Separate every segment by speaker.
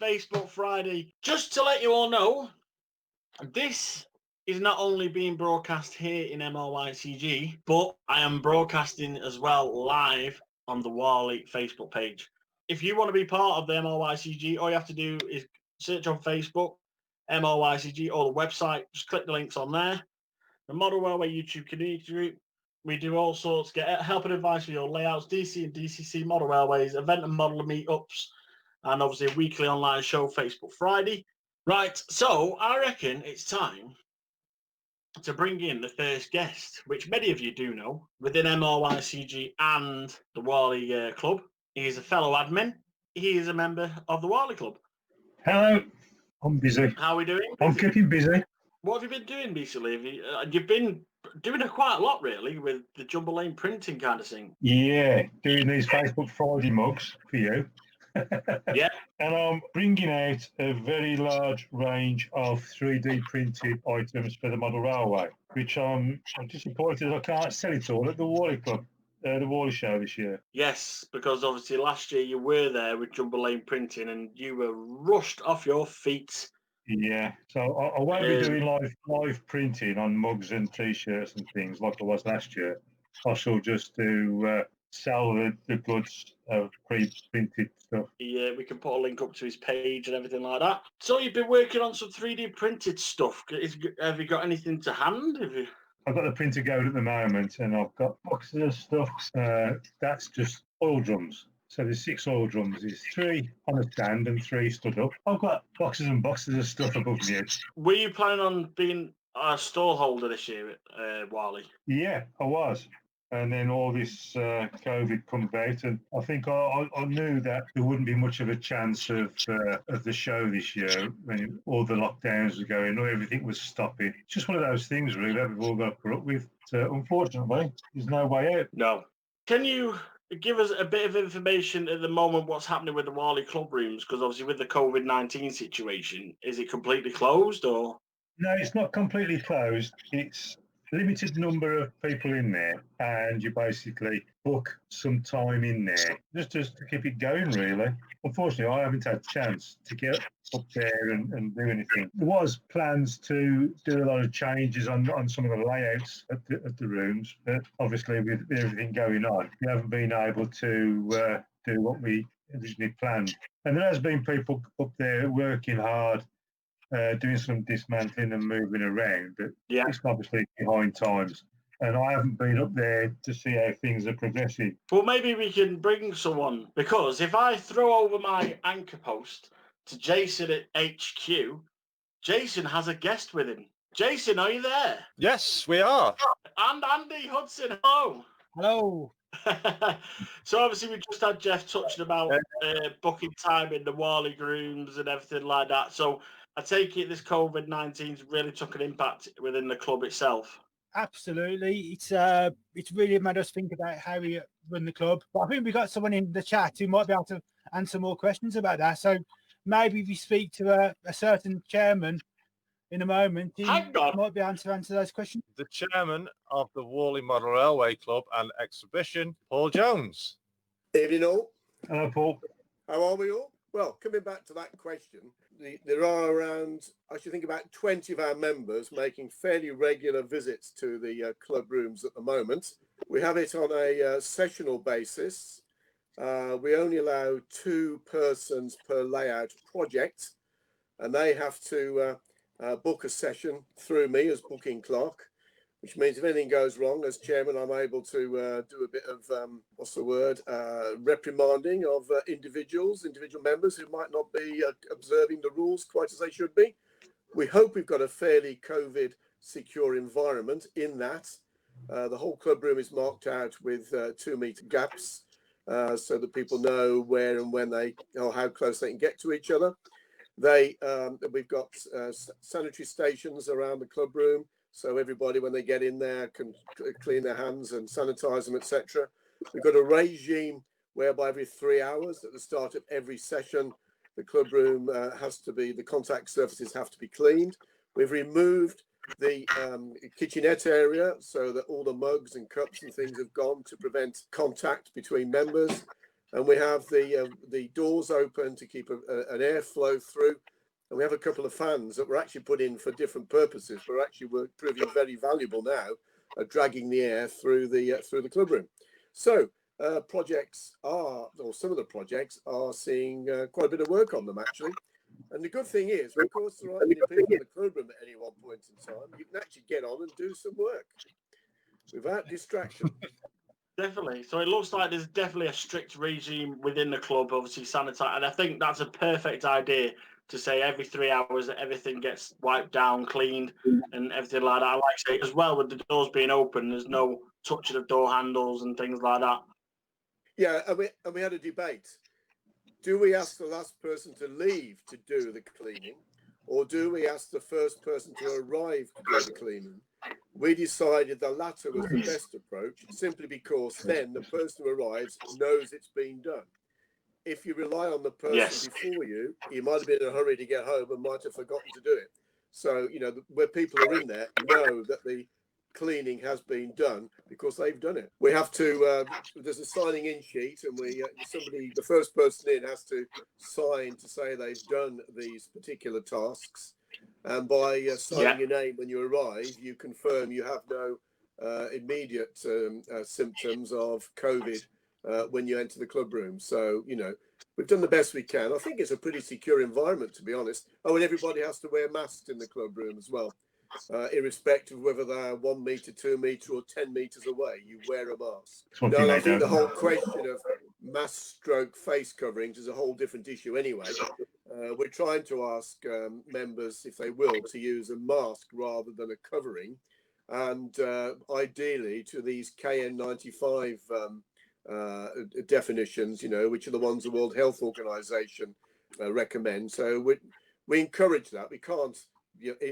Speaker 1: Facebook Friday. Just to let you all know, this is not only being broadcast here in MRYCG, but I am broadcasting as well live on the Warley Facebook page. If you want to be part of the MRYCG, all you have to do is search on Facebook, MRYCG, or the website. Just click the links on there. The Model Railway YouTube community group. We do all sorts, get help and advice for your layouts, DC and DCC model railways, event and model meetups, and obviously a weekly online show, Facebook Friday. Right, so I reckon it's time to bring in the first guest, which many of you do know, within MRYCG and the Wally Club. He is a fellow admin. He is a member of the Wally Club.
Speaker 2: Hello, I'm busy.
Speaker 1: How are we doing?
Speaker 2: I'm keeping busy.
Speaker 1: What have you been doing recently? You've been doing quite a lot, really, with the Jumbo Lane printing kind of thing.
Speaker 2: Yeah, doing these Facebook Friday mugs for you.
Speaker 1: Yeah.
Speaker 2: And I'm bringing out a very large range of 3D printed items for the model railway, which I'm disappointed I can't sell it all at the Wally Club, the Wally show this year.
Speaker 1: Yes, because obviously last year you were there with Jumbo Lane printing and you were rushed off your feet.
Speaker 2: Yeah, so I won't be doing live printing on mugs and T-shirts and things like I was last year. I shall just do sell the goods of pre-printed stuff.
Speaker 1: Yeah, we can put a link up to his page and everything like that. So you've been working on some 3D printed stuff. Have you got anything to hand?
Speaker 2: I've got the printer going at the moment, and I've got boxes of stuff. That's just oil drums. So there's 6 oil drums. There's 3 on a stand and 3 stood up. I've got boxes and boxes of stuff above me.
Speaker 1: Were you planning on being a stall holder this year at Wally?
Speaker 2: Yeah, I was. And then all this COVID comes out, and I think I knew that there wouldn't be much of a chance of the show this year when all the lockdowns were going on, everything was stopping. It's just one of those things, really, that we've all got to put up with. Unfortunately, there's no way out.
Speaker 1: No. Can you give us a bit of information at the moment what's happening with the Wally club rooms? Because obviously with the COVID-19 situation, is it completely closed or?
Speaker 2: No, it's not completely closed. It's limited number of people in there, and you basically book some time in there just to keep it going, really. Unfortunately, I haven't had a chance to get up there and do anything. There was plans to do a lot of changes on some of the layouts at the rooms, but obviously with everything going on, we haven't been able to do what we originally planned. And there has been people up there working hard, doing some dismantling and moving around, but it's obviously behind times. And I haven't been up there to see how things are progressing.
Speaker 1: Well, maybe we can bring someone, because if I throw over my anchor post to Jason at HQ, Jason has a guest with him. Jason, are you there?
Speaker 3: Yes, we are.
Speaker 1: And Andy Hudson, hello.
Speaker 4: Hello.
Speaker 1: So obviously we just had Jeff touching about booking time in the Warley rooms and everything like that. So I take it this COVID-19's really took an impact within the club itself.
Speaker 4: Absolutely. It's really made us think about how we run the club. But I think we got someone in the chat who might be able to answer more questions about that. So maybe if you speak to a certain chairman in a moment, he might be able to answer those questions.
Speaker 3: The chairman of the Warley Model Railway Club and Exhibition, Paul Jones.
Speaker 5: Evening all.
Speaker 2: Hello, Paul.
Speaker 5: How are we all? Well, coming back to that question, there are around, I should think, about 20 of our members making fairly regular visits to the club rooms at the moment. We have it on a sessional basis. We only allow 2 persons per layout project, and they have to book a session through me as booking clerk, which means if anything goes wrong as chairman, I'm able to do a bit of, reprimanding of individual members who might not be observing the rules quite as they should be. We hope we've got a fairly COVID secure environment in that. The whole club room is marked out with 2-meter gaps so that people know where and when or how close they can get to each other. We've got sanitary stations around the club room, so everybody, when they get in there, can clean their hands and sanitize them, etc. We've got a regime whereby every 3 hours at the start of every session, the club room the contact surfaces have to be cleaned. We've removed the kitchenette area so that all the mugs and cups and things have gone to prevent contact between members. and we have the doors open to keep an airflow through. And we have a couple of fans that were actually put in for different purposes, but actually were proving very valuable now at dragging the air through the club room. So projects are, or some of the projects are seeing quite a bit of work on them actually. And the good thing is, of course, there aren't many people in the club room at any one point in time. You can actually get on and do some work without distraction.
Speaker 1: Definitely. So it looks like there's definitely a strict regime within the club, obviously sanitize, and I think that's a perfect idea to say every 3 hours that everything gets wiped down, cleaned, and everything like that. I like to say as well with the doors being open, there's no touching of door handles and things like that.
Speaker 5: Yeah, and we had a debate. Do we ask the last person to leave to do the cleaning, or do we ask the first person to arrive to do the cleaning? We decided the latter was the best approach, simply because then the person who arrives knows it's been done. If you rely on the person before you, you might have been in a hurry to get home and might have forgotten to do it. So, you know, where people are in there know that the cleaning has been done because they've done it. We have to, there's a signing in sheet, and the first person in has to sign to say they've done these particular tasks. And by signing your name when you arrive, you confirm you have no immediate symptoms of COVID when you enter the club room. So, you know, we've done the best we can. I think it's a pretty secure environment, to be honest. Oh, and everybody has to wear masks in the club room as well, irrespective of whether they're 1 metre, 2 metre or 10 metres away. You wear a mask. No, I think the whole question of mask stroke face coverings is a whole different issue anyway. We're trying to ask members, if they will, to use a mask rather than a covering, and ideally to these KN95 definitions, you know, which are the ones the World Health Organization recommend. So we encourage that. We can't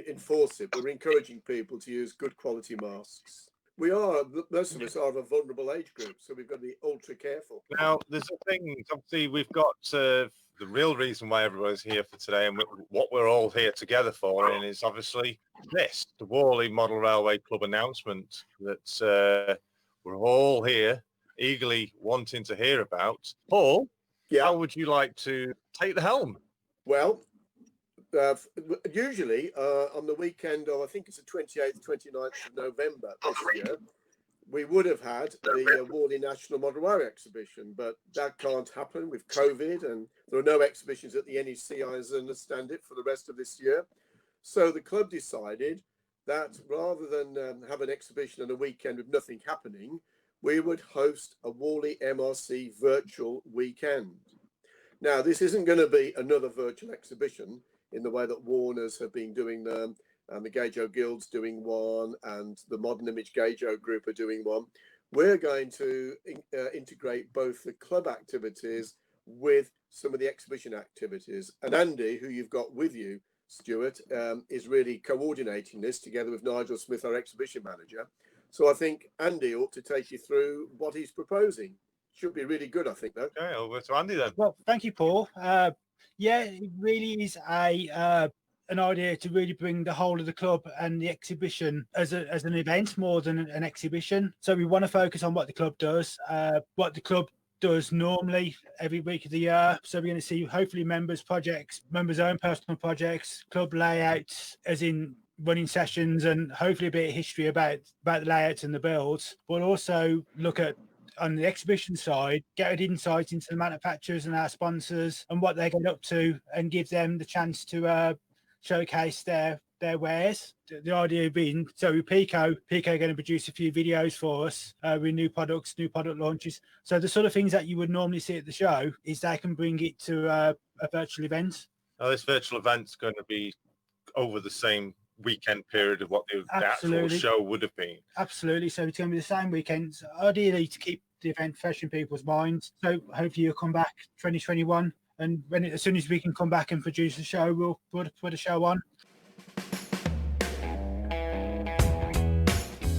Speaker 5: enforce it, but we're encouraging people to use good quality masks. Most of us are of a vulnerable age group, so we've got to be ultra careful.
Speaker 3: Now, there's a thing, obviously, we've got the real reason why everybody's here for today and what we're all here together for, and is obviously this, the Warley Model Railway Club announcement that we're all here eagerly wanting to hear about. Paul, how would you like to take the helm?
Speaker 5: Well, usually on the weekend of, I think it's the 28th, 29th of November this year, we would have had the Warley National Model Railway Exhibition, but that can't happen with COVID, and there are no exhibitions at the NEC, as I understand it, for the rest of this year. So the club decided that rather than have an exhibition on a weekend with nothing happening, we would host a Warley MRC virtual weekend. Now, this isn't going to be another virtual exhibition in the way that Warners have been doing them, and the Gageo Guild's doing one, and the Modern Image Gageo Group are doing one. We're going to integrate both the club activities with some of the exhibition activities. And Andy, who you've got with you, Stuart, is really coordinating this together with Nigel Smith, our exhibition manager. So I think Andy ought to take you through what he's proposing. Should be really good, I think, though.
Speaker 3: Okay, over to Andy then.
Speaker 4: Well, thank you, Paul. Yeah, it really is an idea to really bring the whole of the club and the exhibition as an event more than an exhibition. So we want to focus on what the club does, normally every week of the year. So we're going to see hopefully members' projects, members' own personal projects, club layouts, as in running sessions, and hopefully a bit of history about the layouts and the builds. We'll also look at, on the exhibition side, get insights into the manufacturers and our sponsors and what they get up to, and give them the chance to showcase their wares. The idea being, so with Pico are going to produce a few videos for us with new products, new product launches. So the sort of things that you would normally see at the show is they can bring it to a virtual event.
Speaker 3: Now, this virtual event's going to be over the same weekend period of what the actual show would have been.
Speaker 4: Absolutely. So it's going to be the same weekends, ideally to keep the event fresh in people's minds. So hopefully you'll come back 2021, and as soon as we can come back and produce a show, we'll put a show on.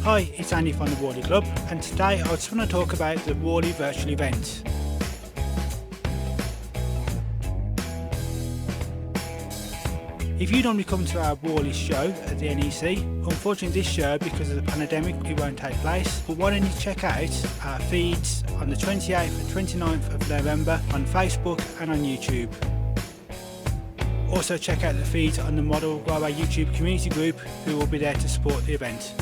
Speaker 4: Hi, it's Andy from the Warley Club, and today I just want to talk about the Warley virtual event. If you normally come to our Warley show at the NEC, unfortunately this year, because of the pandemic, it won't take place. But why don't you check out our feeds on the 28th and 29th of November on Facebook and on YouTube. Also check out the feeds on the Model Railway YouTube community group, who will be there to support the event.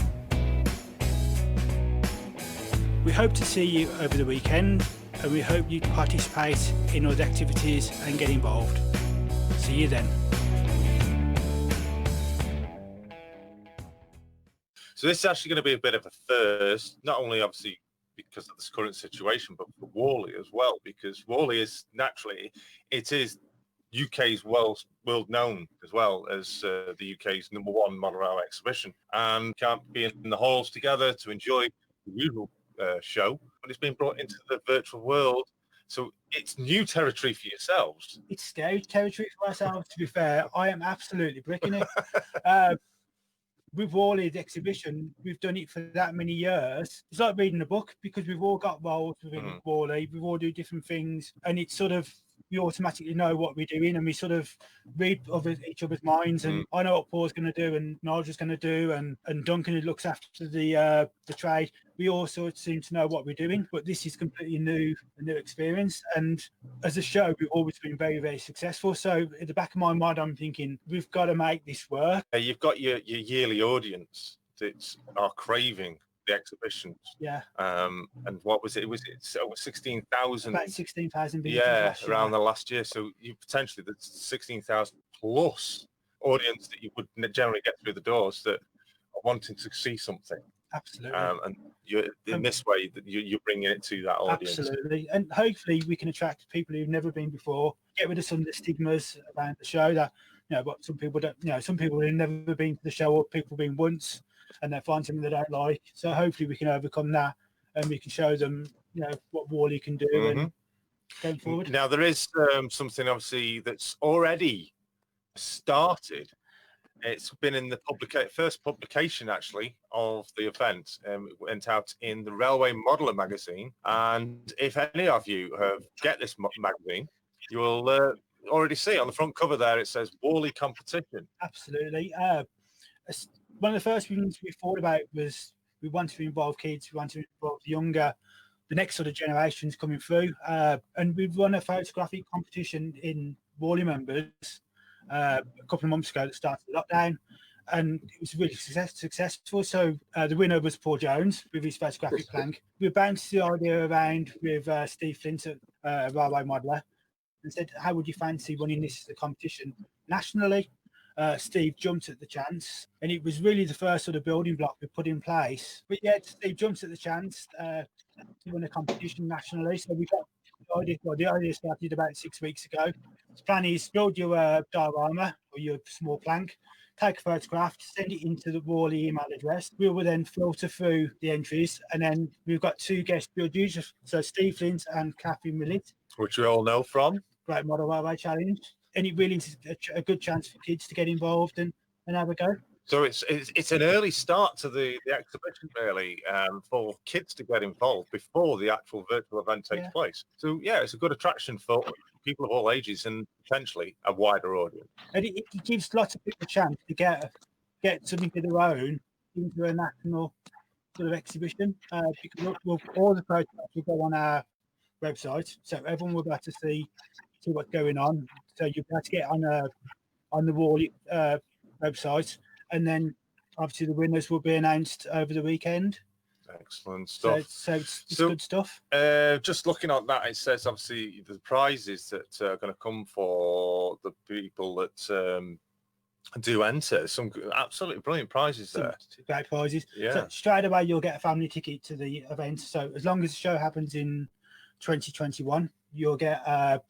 Speaker 4: We hope to see you over the weekend, and we hope you participate in all the activities and get involved. See you then.
Speaker 3: So this is actually going to be a bit of a first, not only obviously because of this current situation, but for Warley as well, because Warley is naturally, it is UK's world known as well as the UK's #1 model railway exhibition, and can't be in the halls together to enjoy the usual show, but it's been brought into the virtual world. So it's new territory for yourselves.
Speaker 4: It's scary territory for ourselves, to be fair. I am absolutely bricking it. With Warley, the exhibition, we've done it for that many years. It's like reading a book, because we've all got roles within Warley. We all do different things, and it's sort of, we automatically know what we're doing, and we sort of read each other's minds. And I know what Paul's going to do, and Nigel's going to do, and Duncan, who looks after the trade. We also seem to know what we're doing, but this is completely a new experience. And as a show, we've always been very, very successful. So at the back of my mind, I'm thinking, we've got to make this work.
Speaker 3: You've got your yearly audience that are craving the exhibitions.
Speaker 4: Yeah.
Speaker 3: And what was it? Was it over 16,000?
Speaker 4: About 16,000.
Speaker 3: Yeah, around the last year. So you potentially, the 16,000 plus audience that you would generally get through the doors that are wanting to see something.
Speaker 4: Absolutely.
Speaker 3: And you're in this way that you're bringing it to that audience.
Speaker 4: Absolutely. And hopefully we can attract people who've never been before, get rid of some of the stigmas around the show that, but some people don't, some people who've never been to the show, or people been once and they find something they don't like. So hopefully we can overcome that, and we can show them, what Warley can do and going forward.
Speaker 3: Now there is something obviously that's already started. It's been in the first publication actually of the event. It went out in the Railway Modeller magazine, and if any of you get this magazine, you will already see on the front cover there it says Warley competition.
Speaker 4: Absolutely. One of the first things we thought about was we wanted to involve kids, we wanted to involve the next sort of generations coming through, and we've run a photographic competition in Warley members a couple of months ago that started the lockdown, and it was really successful. So the winner was Paul Jones with his photographic plank. We bounced the idea around with Steve Flint at Railway Modeller and said, how would you fancy running this as a competition nationally? Steve jumped at the chance, and it was really the first sort of building block we put in place. But yet Steve jumped at the chance to win a competition nationally. So we got the idea started about 6 weeks ago. The plan is build your diorama or your small plank, take a photograph, send it into the Warley email address. We will then filter through the entries, and then we've got two guest judges, so Steve Flint and Kathy Millett,
Speaker 3: which we all know from
Speaker 4: Great Model Railway Challenge. And it really is a good chance for kids to get involved and have a go.
Speaker 3: So it's an early start to the exhibition, really, for kids to get involved before the actual virtual event takes place. So, yeah, it's a good attraction for people of all ages and potentially a wider audience.
Speaker 4: And it gives lots of people a chance to get something of their own into a national sort of exhibition, because all the photographs will go on our website, so everyone will be able to see what's going on. So you'll be able to get on the Warley website, and then obviously the winners will be announced over the weekend.
Speaker 3: Excellent stuff.
Speaker 4: So it's good stuff.
Speaker 3: Just looking at that, it says obviously the prizes that are going to come for the people that do enter. Some absolutely brilliant prizes there.
Speaker 4: Great prizes.
Speaker 3: Yeah.
Speaker 4: So straight away you'll get a family ticket to the event. So as long as the show happens in 2021, you'll get a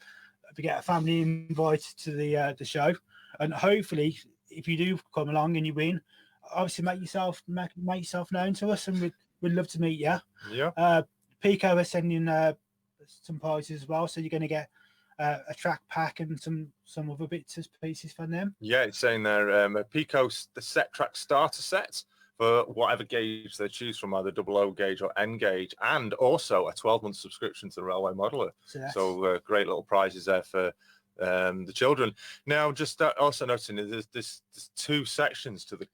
Speaker 4: family invite to the show, and hopefully, if you do come along and you win, obviously make yourself known to us, and we'd love to meet you.
Speaker 3: Yeah.
Speaker 4: Pico are sending some prizes as well, so you're going to get a track pack and some other bits and pieces from them.
Speaker 3: Yeah, it's saying there Pico the set track starter set for whatever gauge they choose from, either 00 gauge or N gauge, and also a 12-month subscription to the Railway Modeller. So great little prizes there for the children. Now, just also noticing there's 2 sections to the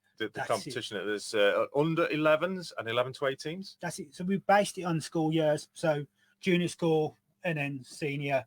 Speaker 3: competition. There's under 11s and 11 to 18s.
Speaker 4: That's it. So we based it on school years. So junior school and then senior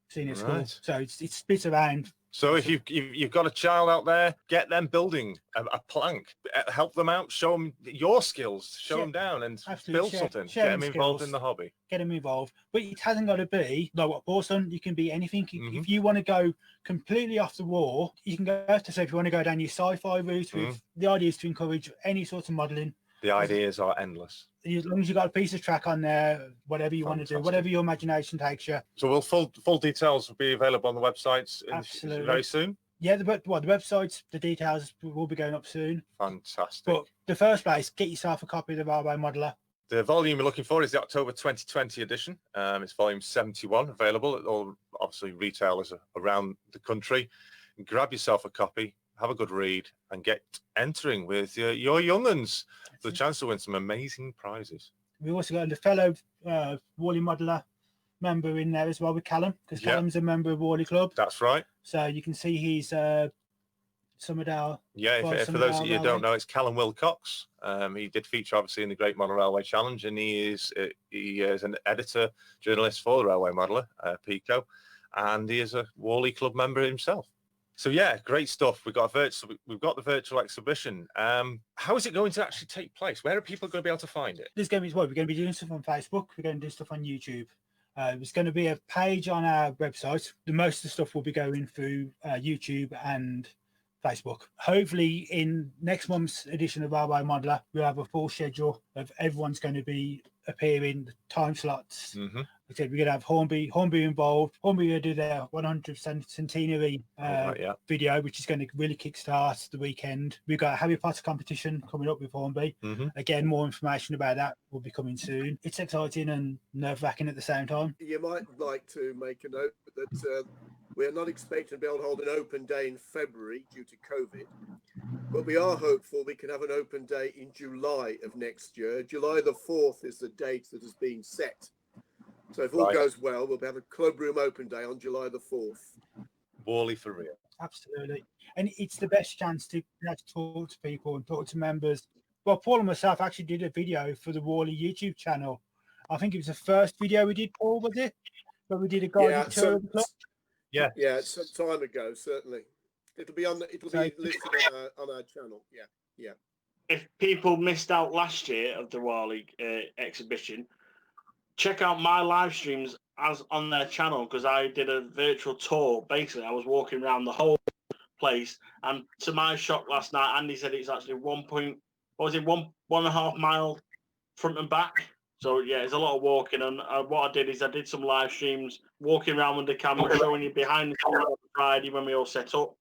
Speaker 4: school. So it's split around.
Speaker 3: So if you've got a child out there, get them building a plank, help them out, show them your skills, show them down, and build something. Get them involved in the hobby.
Speaker 4: Get them involved, but it hasn't got to be like what Paul's done. You can be anything. If you want to go completely off the wall, you can go to. So if you want to go down your sci-fi route, the idea is to encourage any sort of modelling.
Speaker 3: The ideas are endless.
Speaker 4: As long as you've got a piece of track on there, whatever you want to do, whatever your imagination takes you.
Speaker 3: So will full details will be available on the website very soon?
Speaker 4: Yeah, the websites, the details will be going up soon.
Speaker 3: Fantastic.
Speaker 4: But the first place, get yourself a copy of the Railway Modeller.
Speaker 3: The volume you're looking for is the October 2020 edition. It's volume 71, available at all, obviously, retailers around the country. Grab yourself a copy, have a good read, and get entering with your young uns for the chance to win some amazing prizes.
Speaker 4: We also got a fellow Warley Modeller member in there as well with Callum, because Callum's a member of Warley Club.
Speaker 3: That's right.
Speaker 4: So you can see he's Somerdale.
Speaker 3: Yeah, for those of you who don't know, it's Callum Wilcox. He did feature obviously in the Great Model Railway Challenge, and he is an editor, journalist for the Railway Modeller, Pico, and he is a Warley Club member himself. So yeah, great stuff. We've got the virtual exhibition. How is it going to actually take place? Where are people going to be able to find it?
Speaker 4: We're going to be doing stuff on Facebook. We're going to do stuff on YouTube. There's going to be a page on our website. The most of the stuff will be going through YouTube and Facebook. Hopefully in next month's edition of Railway Modeller, we'll have a full schedule of everyone's going to be appearing, the time slots. Like I said, we're going to have Hornby involved. Hornby will do their 100th centenary video, which is going to really kickstart the weekend. We've got a Harry Potter competition coming up with Hornby. Again, more information about that will be coming soon. It's exciting and nerve-wracking at the same time.
Speaker 5: You might like to make a note that we're not expecting to be able to hold an open day in February due to COVID, but we are hopeful we can have an open day in July of next year. July the 4th is the date that has been set. So if all goes well, we'll have a club room open day on July the 4th.
Speaker 3: Warley for real.
Speaker 4: Absolutely. And it's the best chance to talk to people and talk to members. Well, Paul and myself actually did a video for the Warley YouTube channel. I think it was the first video we did, Paul, was it? But we did a guided tour of the club.
Speaker 5: Yeah, some time ago, certainly. It'll be listed on our channel. Yeah.
Speaker 1: If people missed out last year of the Warley exhibition, check out my live streams as on their channel, because I did a virtual tour. Basically, I was walking around the whole place, and to my shock last night, Andy said it's actually 1.5 mile front and back. So yeah, it's a lot of walking. And what I did is I did some live streams, walking around with the camera, showing you behind the camera on Friday when we all set up.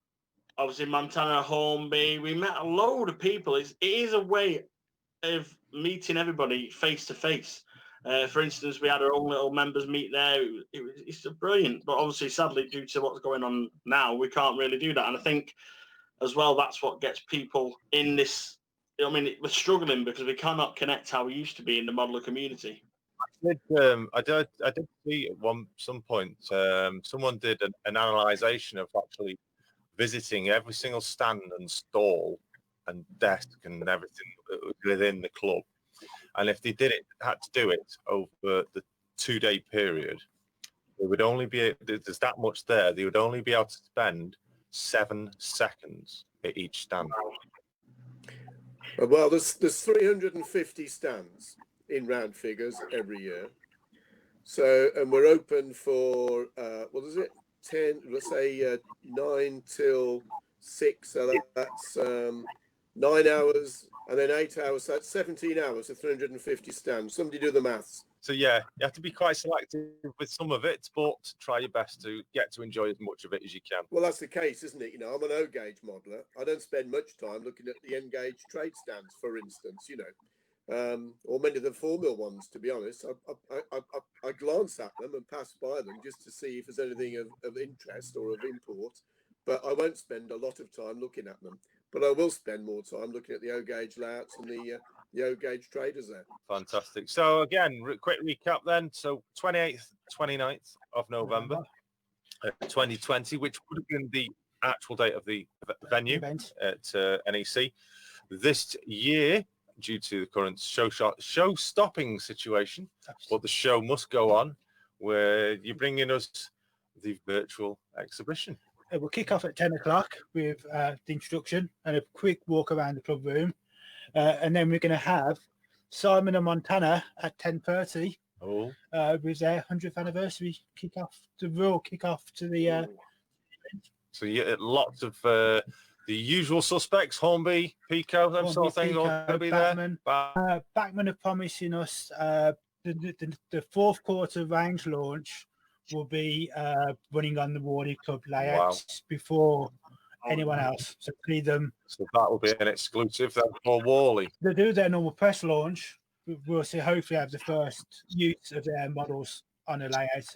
Speaker 1: Obviously, Montana, Hornby, we met a load of people. It is a way of meeting everybody face to face. For instance, we had our own little members meet there. It's brilliant, but obviously, sadly, due to what's going on now, we can't really do that. And I think, as well, that's what gets people in this. I mean, we're struggling because we cannot connect how we used to be in the modeler community.
Speaker 3: I did see at some point someone did an analysation of actually visiting every single stand and stall and desk and everything within the club. And if they had to do it over the 2-day period, they would only be, there's that much there, they would only be able to spend 7 seconds at each stand.
Speaker 5: Well, there's 350 stands in round figures every year. So, and we're open for, 10, let's say 9 till 6. So that's 9 hours. And then 8 hours, so that's 17 hours, so 350 stands. Somebody do the maths.
Speaker 3: So yeah, you have to be quite selective with some of it, but try your best to get to enjoy as much of it as you can.
Speaker 5: Well, that's the case, isn't it? I'm an O-gauge modeler. I don't spend much time looking at the N-gauge trade stands, for instance, or many of the 4-mil ones, to be honest. I glance at them and pass by them just to see if there's anything of interest or of import, but I won't spend a lot of time looking at them. But I will spend more time looking at the O-gauge layouts and the O-gauge traders there.
Speaker 3: Fantastic. So again, quick recap then. So 28th, 29th of November. 2020, which would have been the actual date of the venue
Speaker 4: Event.
Speaker 3: at NEC. This year, due to the current show stopping situation, but the show must go on, where you're bringing us the virtual exhibition.
Speaker 4: It will kick off at 10 o'clock with the introduction and a quick walk around the club room. And then we're going to have Simon and Montana at 10:30 with their 100th anniversary kickoff, the real kickoff to the.
Speaker 3: So you get lots of the usual suspects, Hornby, Pico, them sort of things, all going to be
Speaker 4: Backman.
Speaker 3: there.
Speaker 4: Backman are promising us the fourth quarter range launch will be running on the Warley Club layouts before anyone else. So see them.
Speaker 3: So that will be an exclusive then for Warley.
Speaker 4: They do their normal press launch. We'll see, hopefully have the first use of their models on a layout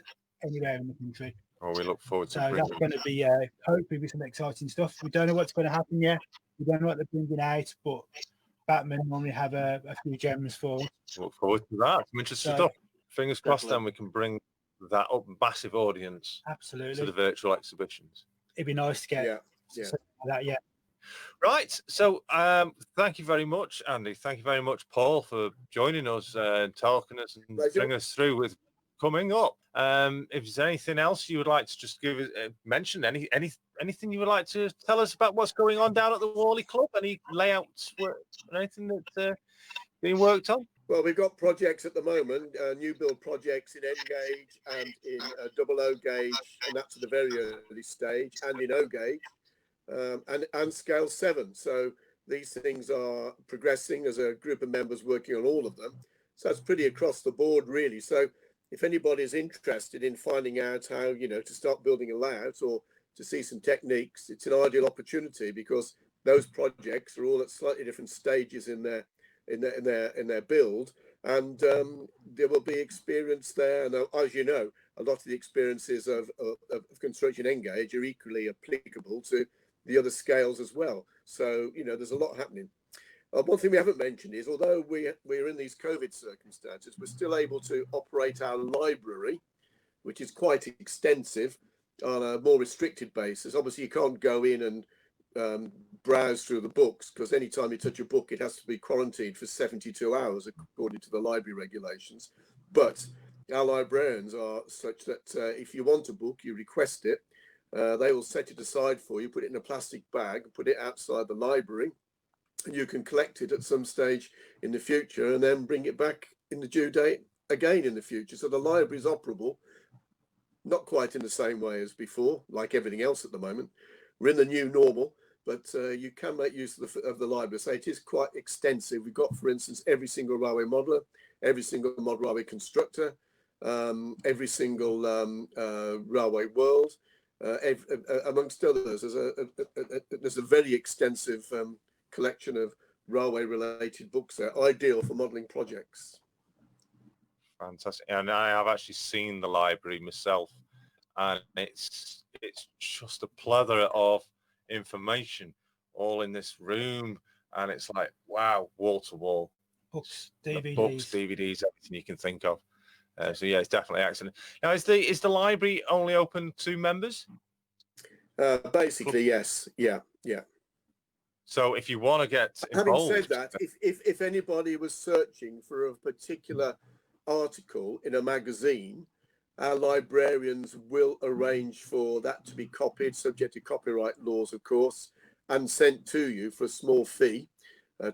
Speaker 4: anywhere in the country.
Speaker 3: Oh, we look forward to
Speaker 4: So that's going to be hopefully be some exciting stuff. We don't know what's going to happen yet. We don't know what they're bringing out, but Batman normally have a few gems for us.
Speaker 3: Look forward to that. Some interesting stuff. Fingers crossed then we can bring that up massive audience to the virtual exhibitions.
Speaker 4: It'd be nice to get something like that,
Speaker 3: Right. So thank you very much, Andy. Thank you very much, Paul, for joining us and talking us and bringing us through with coming up. If there's anything else you would like to just give mention, anything you would like to tell us about what's going on down at the Warley Club, any layouts, anything that's being worked on?
Speaker 5: Well, we've got projects at the moment, new build projects in N gauge and in double O gauge, and that's at a very early stage, and in O gauge, and scale 7. So these things are progressing as a group of members working on all of them. So it's pretty across the board, really. So if anybody is interested in finding out how, to start building a layout or to see some techniques, it's an ideal opportunity because those projects are all at slightly different stages in their build, and there will be experience there. And as you know, a lot of the experiences of construction engage are equally applicable to the other scales as well. So there's a lot happening. One thing we haven't mentioned is, although we're in these COVID circumstances, we're still able to operate our library, which is quite extensive, on a more restricted basis. Obviously, you can't go in and browse through the books, because anytime you touch a book, it has to be quarantined for 72 hours, according to the library regulations. But our librarians are such that if you want a book, you request it, they will set it aside for you, put it in a plastic bag, put it outside the library, and you can collect it at some stage in the future and then bring it back in the due date again in the future. So the library is operable, not quite in the same way as before, like everything else at the moment. We're in the new normal, but you can make use of the library. So it is quite extensive. We've got, for instance, every single railway modeler, every single model railway constructor, every single railway world, amongst others. There's a very extensive collection of railway related books there, ideal for modelling projects.
Speaker 3: Fantastic. And I have actually seen the library myself, and it's just a plethora of information all in this room, and it's like, wow, wall to wall.
Speaker 4: Books, DVDs,
Speaker 3: everything you can think of. So yeah, it's definitely excellent. Now, is the library only open to members?
Speaker 5: Basically, yes. Yeah.
Speaker 3: So if you want to get involved,
Speaker 5: having said that, if anybody was searching for a particular article in a magazine, our librarians will arrange for that to be copied, subject to copyright laws, of course, and sent to you for a small fee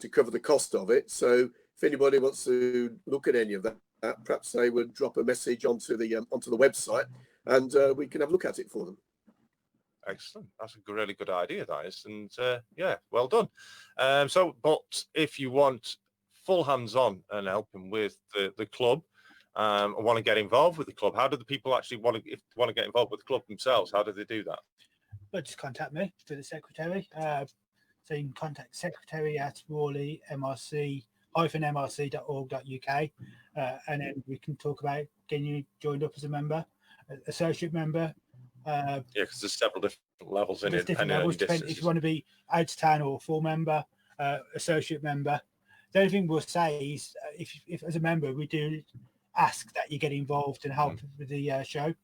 Speaker 5: to cover the cost of it. So if anybody wants to look at any of that, perhaps they would drop a message onto the website, and we can have a look at it for them.
Speaker 3: Excellent. That's a really good idea, that is. And yeah, well done. But if you want full hands-on and helping with the club, and want to get involved with the club, how do the people actually want to get involved with the club themselves? How do they do that?
Speaker 4: Well, just contact me through the secretary. So you can contact secretary at Warley MRC -mrc.org.uk, and then we can talk about getting you joined up as a member, associate member.
Speaker 3: Yeah, because there's several different levels in it.
Speaker 4: Different levels, depending if you want to be out of town or full member, associate member. The only thing we'll say is, if as a member we do ask that you get involved and help with the show.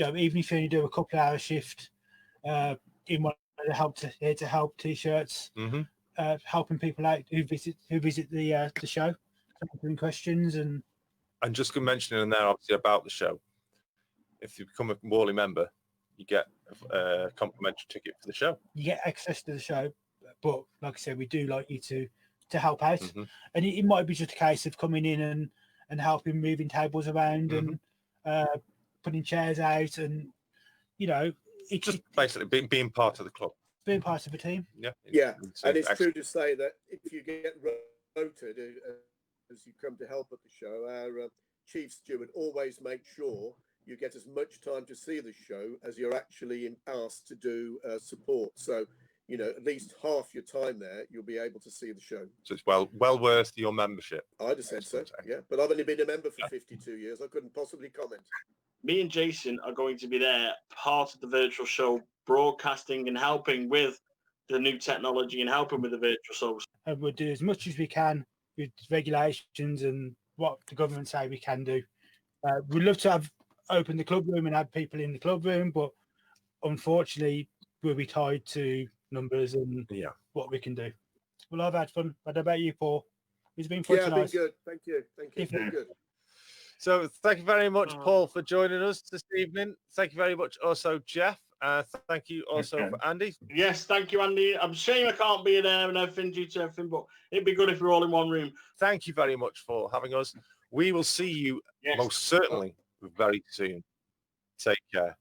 Speaker 4: even if you only do a couple of hour shift in one of the here to help t-shirts, helping people out who visit the show, answering questions and
Speaker 3: just mentioning in there obviously about the show. If you become a Warley member, you get a complimentary ticket for the show.
Speaker 4: You get access to the show, but like I said, we do like you to help out, and it might be just a case of coming in and helping moving tables around and putting chairs out, and it's
Speaker 3: just basically being part of the club,
Speaker 4: being part of a team.
Speaker 5: Yeah, and it's true to say that if you get voted as you come to help at the show, our chief steward always makes sure you get as much time to see the show as you're actually asked to do support. So, at least half your time there, you'll be able to see the show.
Speaker 3: So it's well worth your membership.
Speaker 5: I'd have said so, yeah. But I've only been a member for 52 years. I couldn't possibly comment.
Speaker 1: Me and Jason are going to be there, part of the virtual show, broadcasting and helping with the new technology and helping with the virtual shows.
Speaker 4: And we'll do as much as we can with regulations and what the government say we can do. We'd love to have opened the club room and have people in the club room, but unfortunately we'll be tied to numbers and what we can do. Well, I've had fun. What about you, Paul? It's been fun tonight.
Speaker 5: Yeah, been good. Thank you. It's been good.
Speaker 3: So thank you very much, Paul, for joining us this evening. Thank you very much also, Jeff. Thank you also for Andy.
Speaker 1: Yes, thank you, Andy. I'm ashamed I can't be there and everything due to everything, but it'd be good if we're all in one room.
Speaker 3: Thank you very much for having us. We will see you most certainly very soon. Take care.